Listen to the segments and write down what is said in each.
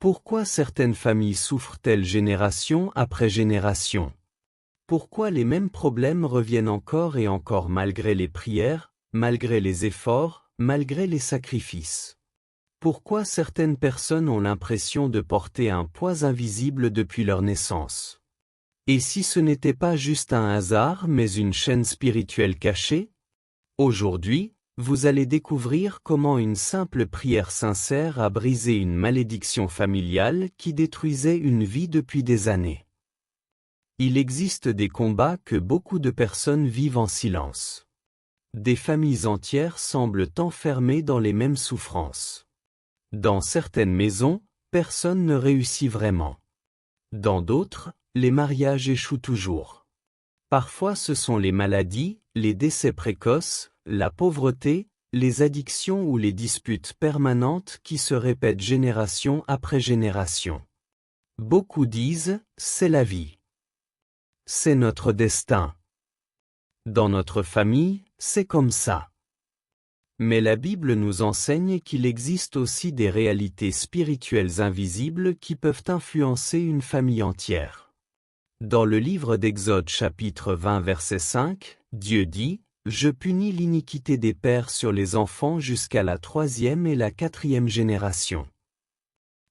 Pourquoi certaines familles souffrent-elles génération après génération? Pourquoi les mêmes problèmes reviennent encore et encore malgré les prières, malgré les efforts, malgré les sacrifices? Pourquoi certaines personnes ont l'impression de porter un poids invisible depuis leur naissance? Et si ce n'était pas juste un hasard mais une chaîne spirituelle cachée? Aujourd'hui, vous allez découvrir comment une simple prière sincère a brisé une malédiction familiale qui détruisait une vie depuis des années. Il existe des combats que beaucoup de personnes vivent en silence. Des familles entières semblent enfermées dans les mêmes souffrances. Dans certaines maisons, personne ne réussit vraiment. Dans d'autres, les mariages échouent toujours. Parfois ce sont les maladies, les décès précoces, la pauvreté, les addictions ou les disputes permanentes qui se répètent génération après génération. Beaucoup disent, c'est la vie. C'est notre destin. Dans notre famille, c'est comme ça. Mais la Bible nous enseigne qu'il existe aussi des réalités spirituelles invisibles qui peuvent influencer une famille entière. Dans le livre d'Exode chapitre 20 verset 5, Dieu dit, « Je punis l'iniquité des pères sur les enfants jusqu'à la 3e et la 4e génération. »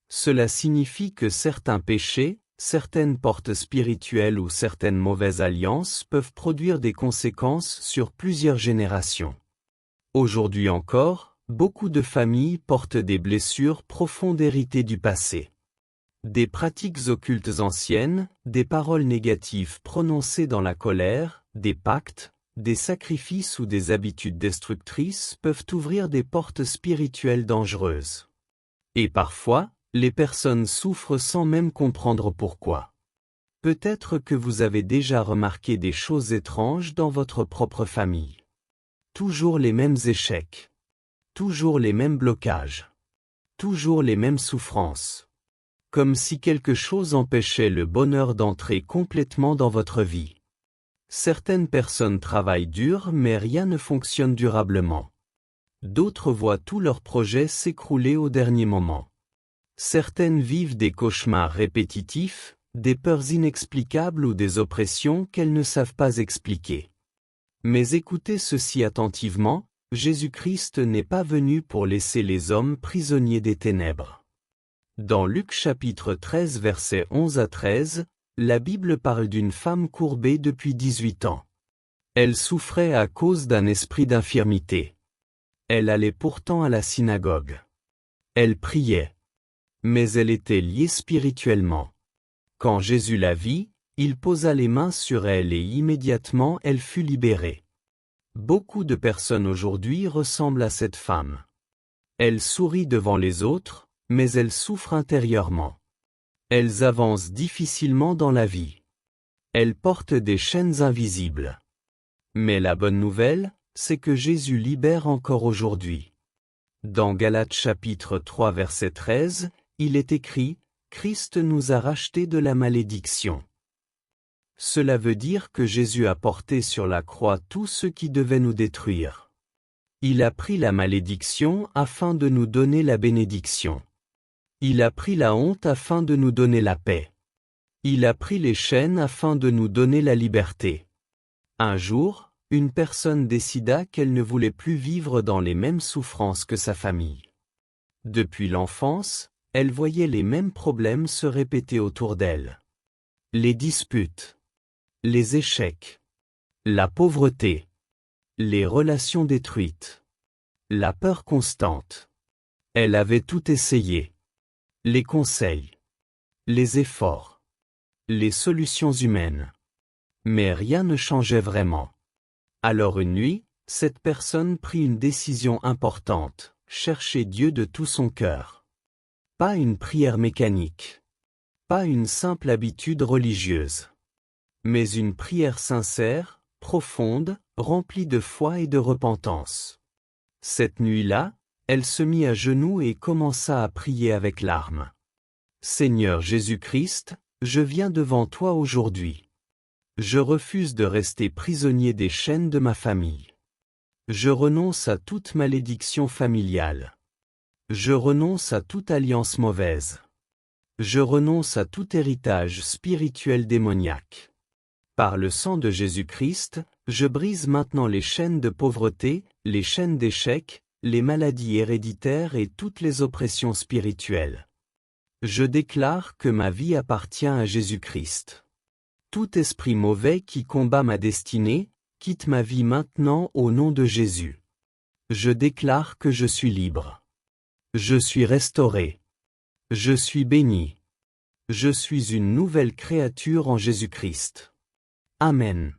Cela signifie que certains péchés, certaines portes spirituelles ou certaines mauvaises alliances peuvent produire des conséquences sur plusieurs générations. Aujourd'hui encore, beaucoup de familles portent des blessures profondes héritées du passé. Des pratiques occultes anciennes, des paroles négatives prononcées dans la colère, des pactes, des sacrifices ou des habitudes destructrices peuvent ouvrir des portes spirituelles dangereuses. Et parfois, les personnes souffrent sans même comprendre pourquoi. Peut-être que vous avez déjà remarqué des choses étranges dans votre propre famille. Toujours les mêmes échecs. Toujours les mêmes blocages. Toujours les mêmes souffrances. Comme si quelque chose empêchait le bonheur d'entrer complètement dans votre vie. Certaines personnes travaillent dur mais rien ne fonctionne durablement. D'autres voient tous leurs projets s'écrouler au dernier moment. Certaines vivent des cauchemars répétitifs, des peurs inexplicables ou des oppressions qu'elles ne savent pas expliquer. Mais écoutez ceci attentivement, Jésus-Christ n'est pas venu pour laisser les hommes prisonniers des ténèbres. Dans Luc chapitre 13 versets 11 à 13, la Bible parle d'une femme courbée depuis 18 ans. Elle souffrait à cause d'un esprit d'infirmité. Elle allait pourtant à la synagogue. Elle priait. Mais elle était liée spirituellement. Quand Jésus la vit, il posa les mains sur elle et immédiatement elle fut libérée. Beaucoup de personnes aujourd'hui ressemblent à cette femme. Elle sourit devant les autres, mais elle souffre intérieurement. Elles avancent difficilement dans la vie. Elles portent des chaînes invisibles. Mais la bonne nouvelle, c'est que Jésus libère encore aujourd'hui. Dans Galates chapitre 3 verset 13, il est écrit, « Christ nous a rachetés de la malédiction ». Cela veut dire que Jésus a porté sur la croix tout ce qui devait nous détruire. Il a pris la malédiction afin de nous donner la bénédiction. Il a pris la honte afin de nous donner la paix. Il a pris les chaînes afin de nous donner la liberté. Un jour, une personne décida qu'elle ne voulait plus vivre dans les mêmes souffrances que sa famille. Depuis l'enfance, elle voyait les mêmes problèmes se répéter autour d'elle. Les disputes. Les échecs. La pauvreté. Les relations détruites. La peur constante. Elle avait tout essayé. Les conseils. Les efforts. Les solutions humaines. Mais rien ne changeait vraiment. Alors une nuit, cette personne prit une décision importante, chercher Dieu de tout son cœur. Pas une prière mécanique. Pas une simple habitude religieuse. Mais une prière sincère, profonde, remplie de foi et de repentance. Cette nuit-là, elle se mit à genoux et commença à prier avec larmes. « Seigneur Jésus-Christ, je viens devant toi aujourd'hui. Je refuse de rester prisonnier des chaînes de ma famille. Je renonce à toute malédiction familiale. Je renonce à toute alliance mauvaise. Je renonce à tout héritage spirituel démoniaque. Par le sang de Jésus-Christ, je brise maintenant les chaînes de pauvreté, les chaînes d'échec, les maladies héréditaires et toutes les oppressions spirituelles. Je déclare que ma vie appartient à Jésus-Christ. Tout esprit mauvais qui combat ma destinée, quitte ma vie maintenant au nom de Jésus. Je déclare que je suis libre. Je suis restauré. Je suis béni. Je suis une nouvelle créature en Jésus-Christ. Amen.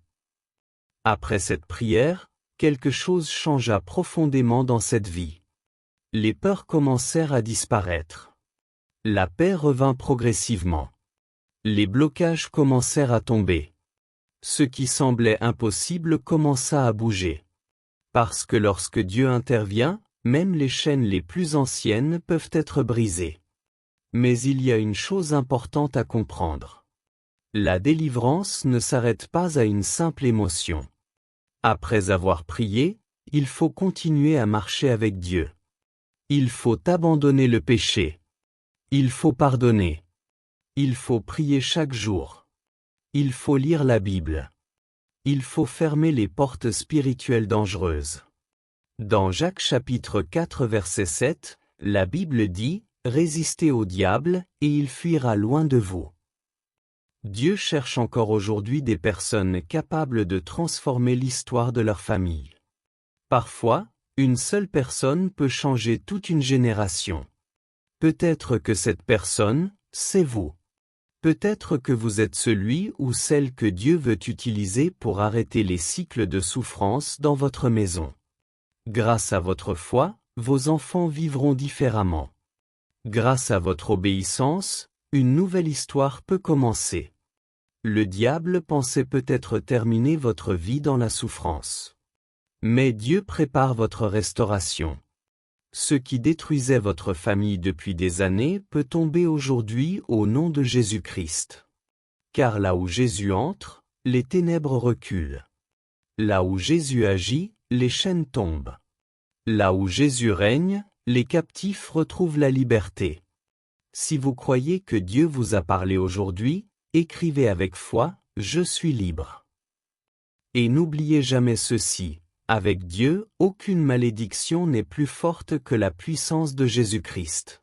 Après cette prière, quelque chose changea profondément dans cette vie. Les peurs commencèrent à disparaître. La paix revint progressivement. Les blocages commencèrent à tomber. Ce qui semblait impossible commença à bouger. Parce que lorsque Dieu intervient, même les chaînes les plus anciennes peuvent être brisées. Mais il y a une chose importante à comprendre. La délivrance ne s'arrête pas à une simple émotion. Après avoir prié, il faut continuer à marcher avec Dieu. Il faut abandonner le péché. Il faut pardonner. Il faut prier chaque jour. Il faut lire la Bible. Il faut fermer les portes spirituelles dangereuses. Dans Jacques chapitre 4 verset 7, la Bible dit « Résistez au diable, et il fuira loin de vous ». Dieu cherche encore aujourd'hui des personnes capables de transformer l'histoire de leur famille. Parfois, une seule personne peut changer toute une génération. Peut-être que cette personne, c'est vous. Peut-être que vous êtes celui ou celle que Dieu veut utiliser pour arrêter les cycles de souffrance dans votre maison. Grâce à votre foi, vos enfants vivront différemment. Grâce à votre obéissance, une nouvelle histoire peut commencer. Le diable pensait peut-être terminer votre vie dans la souffrance. Mais Dieu prépare votre restauration. Ce qui détruisait votre famille depuis des années peut tomber aujourd'hui au nom de Jésus-Christ. Car là où Jésus entre, les ténèbres reculent. Là où Jésus agit, les chaînes tombent. Là où Jésus règne, les captifs retrouvent la liberté. Si vous croyez que Dieu vous a parlé aujourd'hui, écrivez avec foi, « Je suis libre ». Et n'oubliez jamais ceci. Avec Dieu, aucune malédiction n'est plus forte que la puissance de Jésus-Christ.